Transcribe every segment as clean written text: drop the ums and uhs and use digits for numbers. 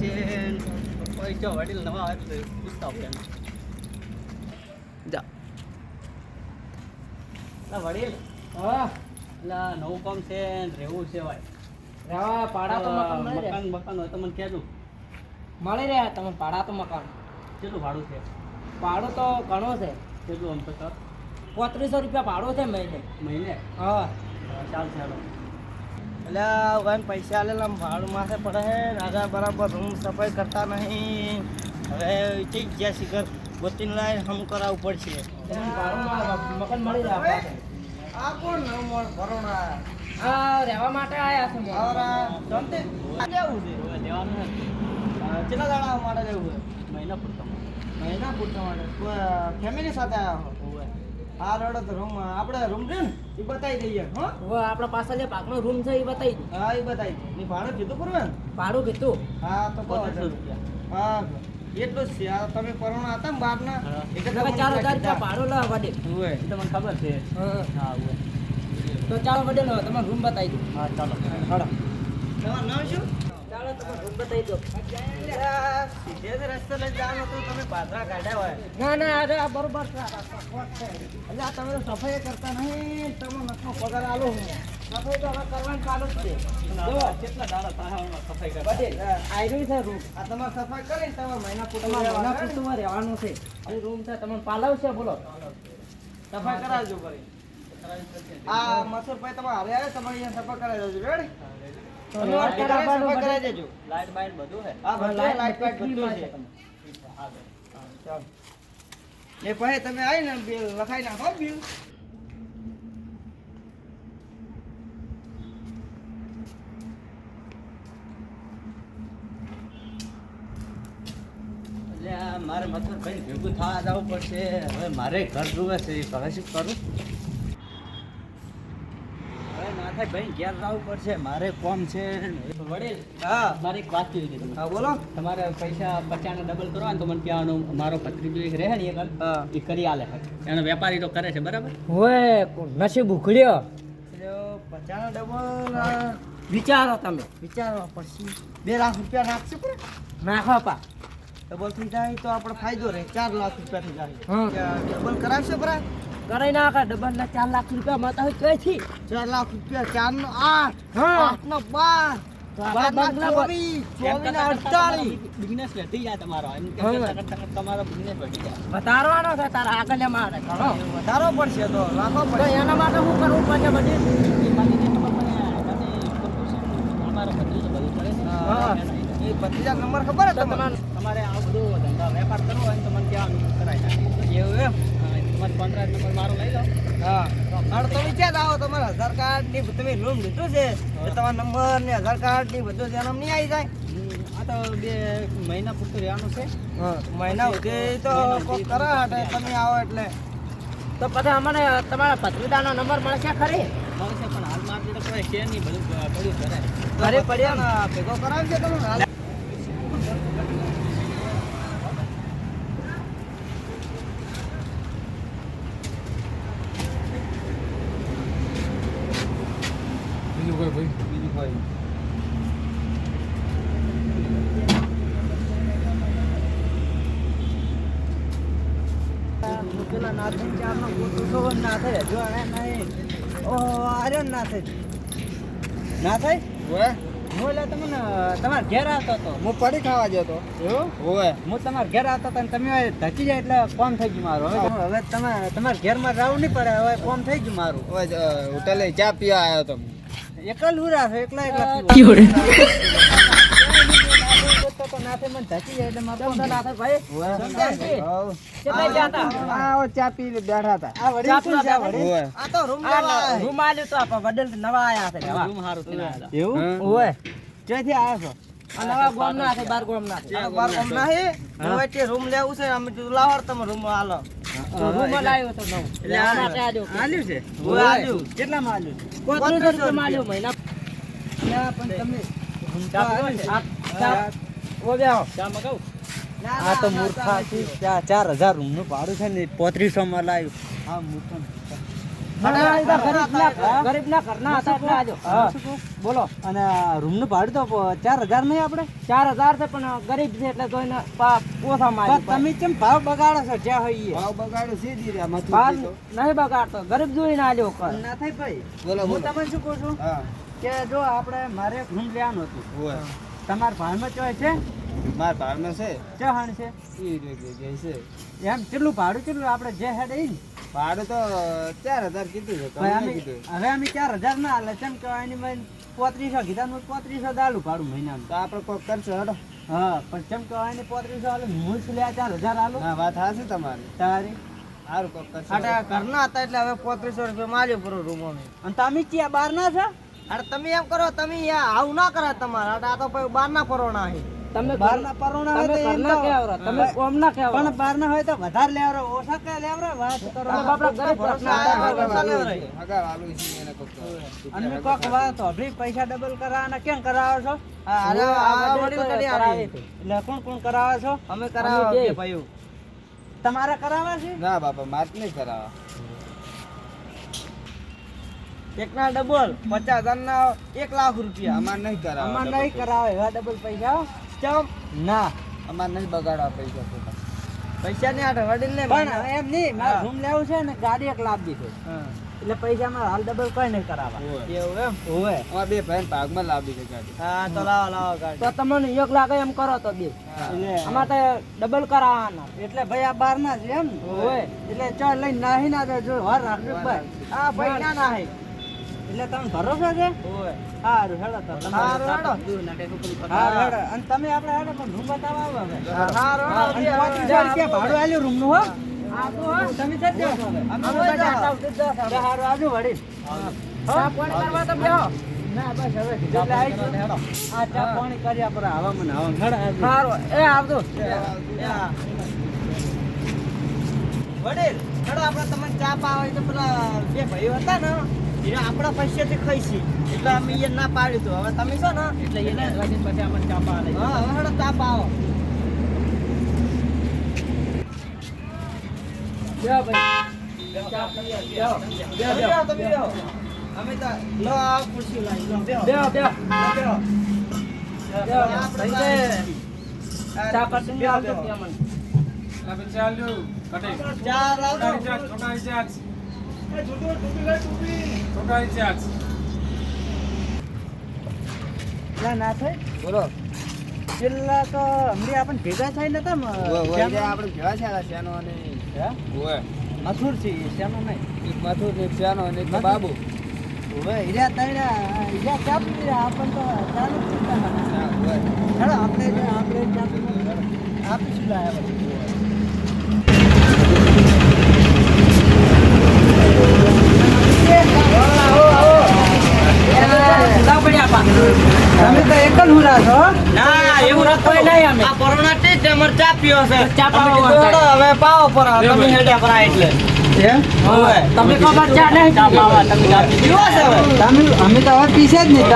છે પૈસા વડીલ નવા આવે તો પૂછતા આપણે જા વડીલ હા એટલે નવું કામ છે રહેવું છે ભાઈ રેવા પાડા તો મકાન મળી મકાન મકાન હોય તો મને કહેજો મળી રહ્યા તમે પાડા તો મકાન કેટલું ભાડું છે ભાડું તો ઘણું છે કેટલું આમ તો સર 3500 રૂપિયા ભાડું છે મહિને મહિને હા ચાલ ચાલો એટલે વન પૈસા આલેલા ભાડું માથે પડે છે રાજા બરાબર રૂમ સફાઈ કરતા નહીં હવે ઠીક જ્યાં શિખર ગોતીને લાવીને હમ કરાવવું પડશે મકાન મળી જાય આ કોણ નવ ભરોણા આ રહેવા માટે આયા છે જમતે લેવું છે લેવાનું નથી કેટલા દાડા માટે લેવું છે મહિના પૂરતો મહિના પૂરતા માટે ફેમિલી સાથે આવ્યા હો હા રડો તો રૂમ આપણે રૂમ છે ને એ બતાવી દઈએ હો આપણા પાસે જે પાકનો રૂમ છે એ બતાવી દે હા એ બતાવી દે ની ભાડું કીધું પૂરવે ને ભાડું કીધું હા તો 3500 રૂપિયા હા એટલું જ છે આ તમે પરોણા હતા ને બહારના એટલે 4000 રૂપિયા ભાડું લા વડે હોય તો મને ખબર છે હા હોય તો ચાલો વડે લો તમે રૂમ બતાવી દો હા ચાલો હડો તમારું નામ શું ચાલો તમે રૂમ બતાવી દો સીધે જ રસ્તે લઈ જવાનો તો તમે પાદરા કાઢ્યા હોય ના ના અરે આ બરોબર છે એટલે આ તમે તો સફાઈ કરતા નહીં તમે નખો પગાર આલો હું સફાઈ તો હવે કરવાનું ચાલુ જ છે જો કેટલા દાડા થાય સફાઈ કરે બધે આયરું છે રૂમ આ તમારે સફાઈ કરીને તમારે મહિના પૂરતું રહેવાનું છે આ રૂમ છે તમને પાલવશે બોલો સફાઈ કરાવજો ભાઈ આ મસુરભાઈ તમે હારે આવે તમારે અહીંયા સફાઈ કરાવી દેજો રેડી સફાઈ કરાવી દેજો લાઈટ બાઈટ બધું હે હા બધું લાઈટ બાઈટ બધું છે ચાલો એ પછી તમે આવીને બિલ લખાઈ નાખો બિલ એટલે મારે મતલબ ભાઈ ભેગું થવા જવું પડશે હવે મારે ઘર જોવે છે હવે શું કરું હવે ના થાય ભાઈ ઘેર જવું પડશે મારે કોમ છે વડીલ હા મારી એક વાત કહી દીધી હા બોલો તમારે પૈસા 50 ને ડબલ કરવા ને તો મને કહેવાનું મારો ભત્રીજો એક રહે ને એક એ કરી આલે એનો વેપારી તો કરે છે બરાબર ઓય નસીબ ઉખડ્યો 50 ડબલ વિચારો તમે વિચારો પછી 2 લાખ રૂપિયા નાખશો પર નાખો પા ડબલ થઈ જાય તો આપણો ફાયદો રહે 4 લાખ રૂપિયા થઈ જાય ડબલ કરાવશો બરા કરાઈ નાખા ડબલ ના 4 લાખ રૂપિયા માતા હોય કઈ થી 4 લાખ રૂપિયા 4 નો 8 8 નો 12 બિઝનેસ વધી જાય તમારો એમ કે તમારો બિઝનેસ વધી જાય વધારવાનો છે તારા આગળ મારે વધારો પડશે તો લાખો પડે એના માટે શું કરવું પડશે બધી તમારો ભત્રીજો બધું કરે છે એ ભત્રીજા નંબર ખબર છે તમારે આ બધું ધંધા વેપાર કરવો હોય તો મને કહેવાનું કરાય એવું એમ તમારે કોન્ટ્રાક્ટ નંબર મારો લઈ લો હા અરે તમે ક્યાં આવો તમારે આધાર કાર્ડ ની તમે રૂમ લીધું છે તમારા નંબર ને આધાર કાર્ડ ની બધું જન્મ નહીં આવી જાય આ તો 2 મહિના પૂરતું રહેવાનું છે મહિના સુધી તો કોક કરે એટલે તમે આવો એટલે તો પછી અમને તમારા ભત્રીજાનો નંબર મળશે ખરી મળશે પણ હાલ મારે તો કોઈ છે નહીં બધું પડ્યું કરે ઘરે પડ્યા ને ભેગો કરાવશે તમે હાલ બીજું કોઈ પેલા નાથે ચારનો ગોતો ના થાય જો નહીં ઓ આર્યન ના થાય ના થાય હોય હું એટલે તમને તમારા ઘેર આવતો હતો હું પડી ખાવા જતો એવું હોય હું તમારા ઘેર આવતો હતો ને તમે ધકી જાય એટલે કોમ થઈ ગયું મારું હવે તમે તમારા ઘેરમાં રહેવું નહીં પડે હવે કોમ થઈ ગયું મારું હોટેલે ચા પીવા આવ્યો તો એકલ ઉરા છે એકલા તો નાથે મને ધકી જાય એટલે મારો નાથે ભાઈ ચા પી બેઠા હતા આ તો રૂમ આલ્યો તો આપા વડેલ નવા આયા છે રૂમ હારું થી આયા એવું ઓય ક્યાંથી આયા છો આ નવા ગામ ના છે બાર ગામ ના છે બાર ગામ ના હે હવે તે રૂમ લેવું છે અમે તો લાવર તમે રૂમ આલો રૂમ લાવ્યો તો નવ એટલે આ માટે આલ્યો છે ઓય આલ્યો કેટલા માં આલ્યો 3500 માં આલ્યો મહિના ના પણ તમે ઓ બેહો ચા મગાવ આ તો મૂર્ખા છે 4000 રૂમ નું ભાડું છે ને 3500 માં લાવ્યું હા મૂર્ખા ગરીબના ઘરના હતા એટલે આજો. બોલો. અને રૂમનું ભાડું તો 4000 નહીં આપણે? 4000 છે પણ ગરીબ છે એટલે તો એને ઓછા મારી. તમે કેમ ભાવ બગાડો છો? જ્યાં હોય એ. ભાવ બગાડો છે દીધા માથું ભાવ દીધો. નહીં બગાડતો, ગરીબ જોઈને આલ્યો કર. ના થાય ભાઈ. બોલો હું બોલો. તમને શું કહું છું હા કે જો આપણે મારે એક રૂમ લેવાનું હતું, હોય તમારા ભાડમાં ચોય છે? માર ભાવમાં છે ચહાણ છે ઈ જગ્યાએ છે એમ કેટલું ભાડું કેટલું આપણે જે હેડ ઈ ને? ભાડું તો 4000 કીધું છે ભાઈ તમે અમે કીધું હવે અમે 4000 ના હાલે કેમ કે એની મેં 3500 કીધા, હું 3500 દાલું ભાડું મહિનાનું. તો આપણે કોક કરશો હેડો. હા પણ કેમ કે એને 3500 હાલે, હું શું લે 4000 હાલું ના વાત હાચી તમારી. તારી. સારું કોક કરશો. આટા ઘરના હતા એટલે હવે 3500 રૂપિયા માર્યો પૂરો રૂમ અમે. અને તમે ક્યાં બહાર ના છો? અરે તમે એમ કરો, તમે આવું ના કરે તમારે. આ તો પછી બાર ના પરોણા છે. તમે બહાર ના પરોણા હોય તો એમ ઘરના તો- કેવરા, તમે કોમ ના કેવરા. પણ બહાર ના હોય તો વધારે લેવરો, ઓછા કે લેવરો વાત કરો. તમે બાપડા ગરીબ ઘરના હતા, પૈસા લેવરા. હગા વાલું છે એને કોક તો. અને મેં કોક વાત સાંભળી, પૈસા ડબલ કરાવવાના કેમ કરાવો છો? અરે આ વડીલ કરી આવી. એટલે કોણ કોણ કરાવે છો? અમે કરાવો અમે બે. કે ભાઈઓ. તમારે કરાવે છે? ના બાપા માર નહીં કરાવવા. એકના ડબલ 50,000 ના 1 લાખ રૂપિયા. અમાર નહીં કરાવવા. અમાર નહીં કરાવે એવા ડબલ પૈસા હો. ચમ ના અમાર નહીં બગાડવા પૈસા ખોટા. પૈસા ને આઠ વડીલ ને પણ એમ નહીં, મારે હા. રૂમ લેવું છે ને ગાડી એક લાવી દીધો, એટલે પૈસા મારે હાલ ડબલ કઈ નહીં કરાવવા. હોય. એવું એમ. હોવે. અમાર બે ભાઈ ભાગમાં લાવી છે ગાડી. હા તો લાવો લાવો ગાડી. તો તમને 1 લાખ એમ કરો તો દે. હા. અમારે તો ડબલ કરાવવાના. એટલે ભાઈ આ બાર ના છે એમ. હોવે. એટલે ચાલ લઈને નાહી ના દેજો, વાર રાખજો ભાઈ. આ પૈસા ના હે. એટલે તમને ભરોસો છે? હોવે. હારું હેડો તો તમે. હારું હેડો. હારું હેડો. અને તમે આપણે હેડો પણ રૂમ બતાવવા આવો હવે. હારું હા, અને 3500 રૂપિયા ભાડું આલ્યું રૂમનું હો. આ તો હા. તમે છે જ જાઓ. અમે બધા તો હારું આવજો વળી. ચા પાણી કરવા તો બેહો. ના બસ હવે કીધું એટલે આવીશું. આ ચા પાણી કર્યા પર આવા મને આવા હેડો આવજો. હારું. એ આવજો. વડીલ હેડો આપણે તમને ચા પાવા હોય તો પેલા બે ભાઈઓ હતા ને એ આપણા પૈસાથી ખાઈશી એટલે અમે એ ના પાડ્યું હતું. હવે તમે છો ને એટલે એને પછી અમને ચા પા આલે. હા હવે હેડો ચા પાવો. બેહો ભાઈ. ચા પીએ. બેહો. બેહો, બેહો. બેહો, તમે બેહો. અમે તો લો આ ખુરશી લાવી લો બેહો. બેહો, બેહો. બેહો. બેહો. આપણે ભાઈ તો- ચા કરશું ને બેહો, આવજો બેહો. ત્યાં મને. ચા લાવજો. ના ના થાય. બોલો. છેલ્લા તો હમણાં આપણને ભેગા થાય નતા હોય, હોય. જે આપણે ભેળા છે આ શ્યાનો અને હોય. મથુર છે શાનો નહીં. એક મથુર ને એક શ્યાનો અને એક બાબુ. હવે હીરા તૈણા હીરા ચા પી રહ્યા, આપણને તો ચાલુ જ ચિંતા નથી. હા, હોય. હેડો આપણે ચા પીને આપીશું લાયા તમે તો એકલ હુરા છો. ના એવું નતું. આ કોરોના થી જ અમારે ચા પીવો છે. ચા પાવો અમે કીધું, હેડો, હવે પાવો પર તમે હેડ્યા પર એટલે હવે તમે ખબર ચા નહીં ચા પાવા તમે પીવો છે હવે. અમે તો હવે પીશે જ નહીં.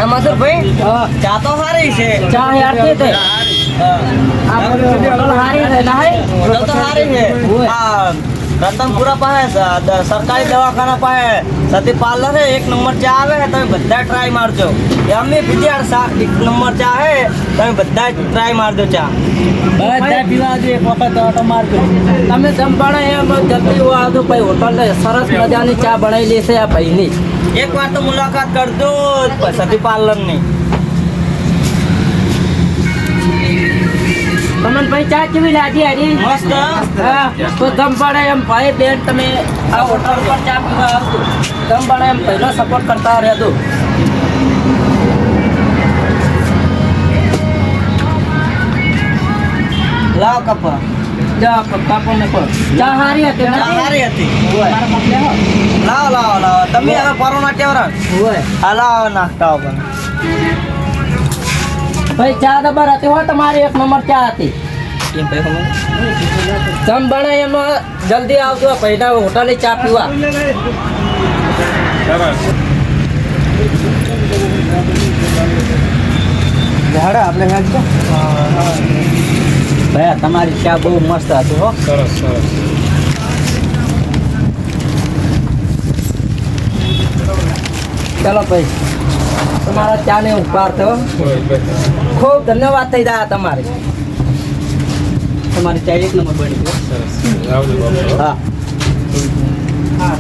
મધુરભાઈ ચા તો સારી છે. ચા યાર કે તે હોટલ હારી છે નહીં. હોટલ તો સારી છે. આ રતનપુરા પાસે સરકારી દવાખાના પાસે સતી પાર્લર છે, 1 નંબર ચા આવે છે. તમે બધા ટ્રાય મારજો. અમે પીધી 1 નંબર ચા છે, તમે બધા ટ્રાય મારજો ચા. બધા પીવા દે એક વખત ઓટો મારજો. તમે જમ બને એમ જલ્દી આવજો ભાઈ. હોટલ સરસ મજાની ચા બનાવી લેશે આ ભાઈની. એક વાર તો મુલાકાત કરજો સતી પાર્લર ની. તમને ભાઈ ચા કેવી લાગી હારી? મસ્ત. હા તો જમ પડે એમ ભાઈ બેન તમે આ હોટલ પર ચા પીવા આવજો. જમ પડે એમ પહેલો સપોર્ટ કરતા રહેજો. લાવ કપા. જા કાપો ને પણ ચા હારી હતી ચા નથી? સારી હતી. મારા પગલે હો. લાવો લાવો લાવો. તમે હવે પરોણા કેવરા? હોય. હા લાવો નાખતા હો પણ. ભાઈ ચા દબર હતી હોય તમારી 1 નંબર ચા હતી. જમ બને એમ જલ્દી આવજો પહેલા હોટલે ચા પીવા. હેડો આપણે હેડ છે ભાઈ તમારી ચા બહુ મસ્ત હતી હો. સરસ સરસ. ચલો ભાઈ તમારા ચા ને ઉપકાર થયો. ખૂબ ધન્યવાદ થઈ ગયા તમારે. તમારી ચા એક નંબર બની ગયો. સરસ. આવજો બાપુ. હા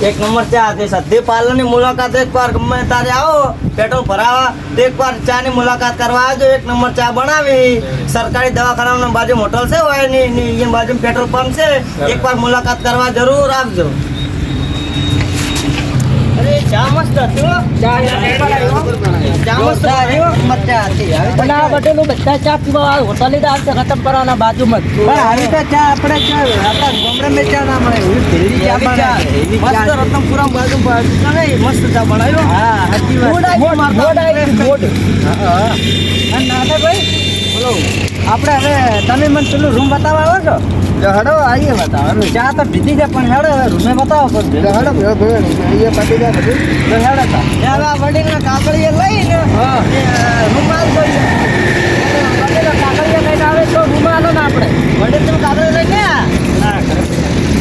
એક નંબર ચા હતી. સધી પાર્લરની મુલાકાત એકવાર ગમે તારે આવો પેટ્રોલ ભરાવા તો એકવાર ચા ની મુલાકાત કરવા આવજો. એક નંબર ચા બનાવી સરકારી દવાખાના બાજુ હોટલ છે હોય ની બાજુ પેટ્રોલ પંપ છે. એકવાર મુલાકાત કરવા જરૂર આવજો. અરે ચા મસ્ત હતી હો. ચા મસ્ત હતી હો. મજા હતી. પણ આ બટેલું બધા ચા પીવા હોટલ આવશે ખતમ કરવાના બાજુમાં પણ આવી તો ચા આપણે ચા આપણા ગામડે મેં ચા ના મળે એવી ભેળવી ચા મળે. મસ્ત રતનપુરા બાજુ મસ્ત ચા બનાવ્યો. હા સાચી વાત અને નાનાભાઈ બોલો આપણે હવે તમે મને પેલું રૂમ બતાવવા આવો છો તો હેડો આવીએ બતાવો ચા તો પીધી છે પણ હેડો હવે રૂમે બતાવો પણ હેડો અહીંયા પતી જાય બધું તો હેડો તા હવે આ વડીલના કાકડીએ લઈને રૂમાલ જોઈએ વડીલના કાકડીએ લઈને આવે તો રૂમાલો ને આપણે વડીલ તમે કાકડી લઈને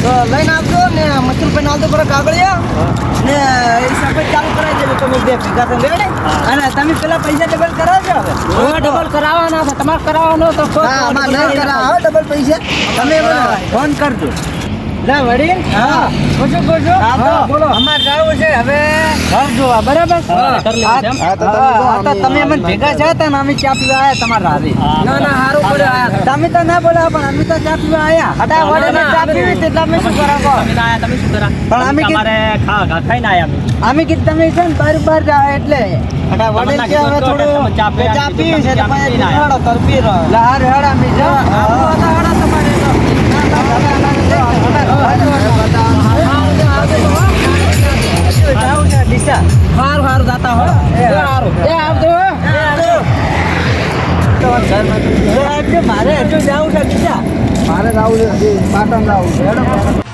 તો લઈને આપજો ને મચુરભાઈ આવતો પડે કાગળિયા ને એ સફેદ ચાલુ કરાવી દેજો તમે બે ભેગા થઈને રેડી અને તમે પેલા પૈસા ડબલ કરાવજો હવે ડબલ કરાવવાના છે તમારે કરાવવાનો તો હા અમારે નહીં કરાવો ડબલ પૈસા તમે ફોન કરજો લા વડીલ હા પૂછો બોલો અમારે જાવું છે હવે ઘર જોવા બરાબર તો તમે અમને ભેગા છે તો અમે ચા પીવા આવ્યા તમારા હારે ના સારું પડ્યું તમે તો ના બોલાવો પણ અમે તો ચા પીવા આવ્યા હટા વડે ચા પીવી એટલે અમે શું કરાવો તમે શું કરા? પણ અમે તમારે ખાઈને આયા અમે કીધું તમે છે ને બરાબર જાવ એટલે હટા વડે કે હવે થોડું ચા પીવી છે તો પછી હેડો તો પી રહો હાર હેડ અમે જો હેડા તમારે હારું જાતા હો મારે હજુ જવું છે મારે જવું છે પાટણ જવું છે